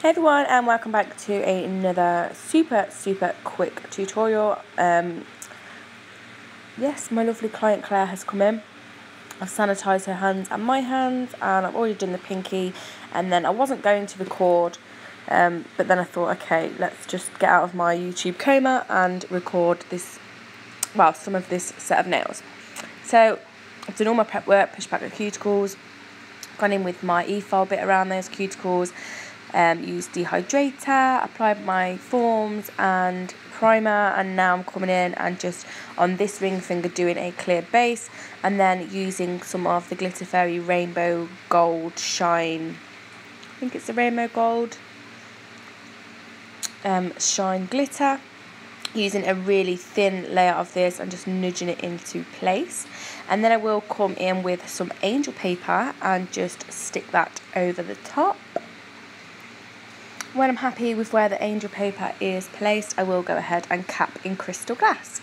Hey everyone, and welcome back to another super quick tutorial. Yes, my lovely client Claire has come in. I've sanitised her hands and my hands, and I've already done the pinky, and then I wasn't going to record, but then I thought, okay, let's just get out of my YouTube coma and record this, well, some of this set of nails. So I've done all my prep work, pushed back the cuticles, gone in with my Efile bit around those cuticles, used dehydrator, applied my forms and primer, and now I'm coming in and just on this ring finger doing a clear base, and then using some of the Glitter Fairy Rainbow Gold Shine, I think it's the Rainbow Gold Shine Glitter, using a really thin layer of this and just nudging it into place. And then I will come in with some angel paper and just stick that over the top. When I'm happy with where the angel paper is placed, I will go ahead and cap in crystal glass.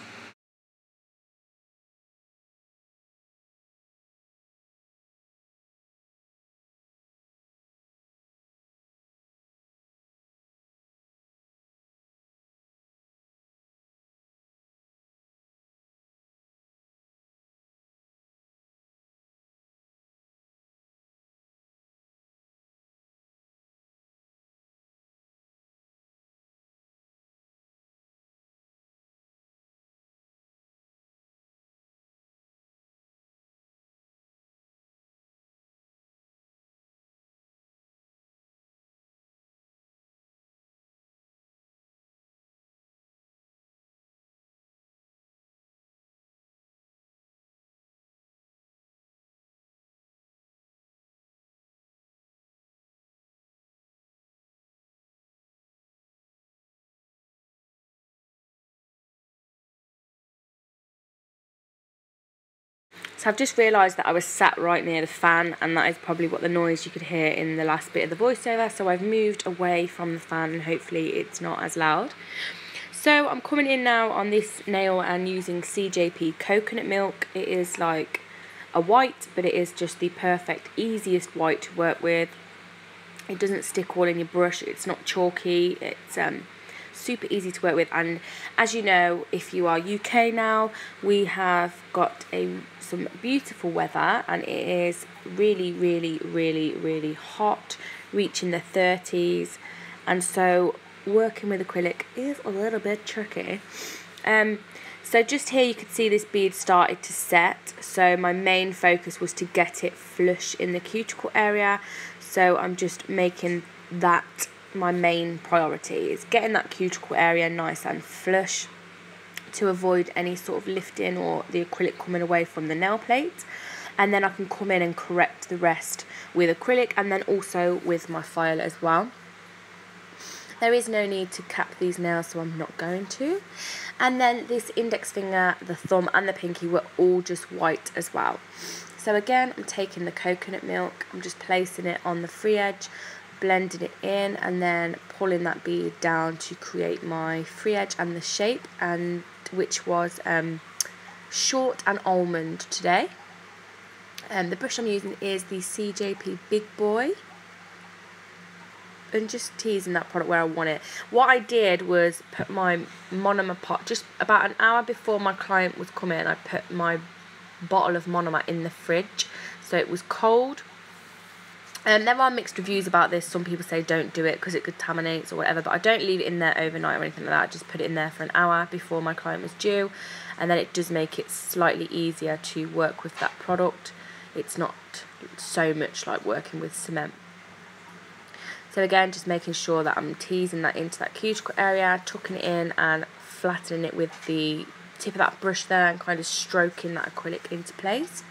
So I've just realised that I was sat right near the fan, and that is probably what the noise you could hear in the last bit of the voiceover, so I've moved away from the fan and hopefully it's not as loud. So I'm coming in now on this nail and using CJP coconut milk. It is like a white, but it is just the perfect, easiest white to work with. It doesn't stick all in your brush, it's not chalky, it's super easy to work with. And as you know, if you are UK now, we have got some beautiful weather, and it is really hot, reaching the 30s, and so working with acrylic is a little bit tricky. So just here you can see this bead started to set, so my main focus was to get it flush in the cuticle area, so I'm just making that my main priority, is getting that cuticle area nice and flush to avoid any sort of lifting or the acrylic coming away from the nail plate. And then I can come in and correct the rest with acrylic, and then also with my file as well. There is no need to cap these nails, so I'm not going to. And then this index finger, the thumb and the pinky were all just white as well. So again, I'm taking the coconut milk, I'm just placing it on the free edge, blending it in, and then pulling that bead down to create my free edge and the shape, and which was short and almond today. The brush I'm using is the CJP Big Boy, and just teasing that product where I want it. What I did was put my monomer pot, just about an hour before my client was coming, I put my bottle of monomer in the fridge so it was cold. And there are mixed reviews about this. Some people say don't do it because it contaminates or whatever, but I don't leave it in there overnight or anything like that. I just put it in there for an hour before my client was due, and then it does make it slightly easier to work with that product. It's not so much like working with cement. So again, just making sure that I'm teasing that into that cuticle area, tucking it in and flattening it with the tip of that brush there, and kind of stroking that acrylic into place.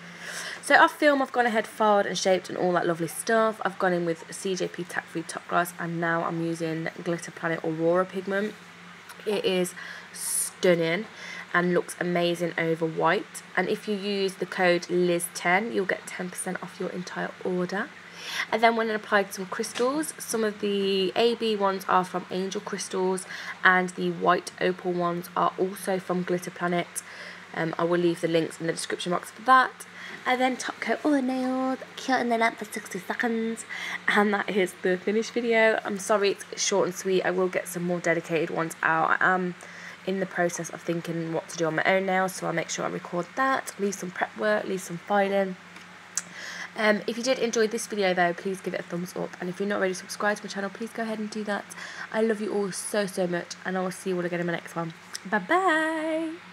So off film, I've gone ahead, filed and shaped and all that lovely stuff. I've gone in with CJP Tack Free Top Gloss, and now I'm using Glitter Planet Aurora pigment. It is stunning and looks amazing over white. And if you use the code Liz10, you'll get 10% off your entire order. And then when I applied some crystals, some of the AB ones are from Angel Crystals, and the white opal ones are also from Glitter Planet. I will leave the links in the description box for that. I then top coat all the nails, curling them up for 60 seconds, and that is the finished video. I'm sorry it's short and sweet. I will get some more dedicated ones out. I am in the process of thinking what to do on my own nails, so I'll make sure I record that, leave some prep work, leave some filing. If you did enjoy this video though, please give it a thumbs up, and if you're not already subscribed to my channel, please go ahead and do that. I love you all so much, and I will see you all again in my next one. Bye bye.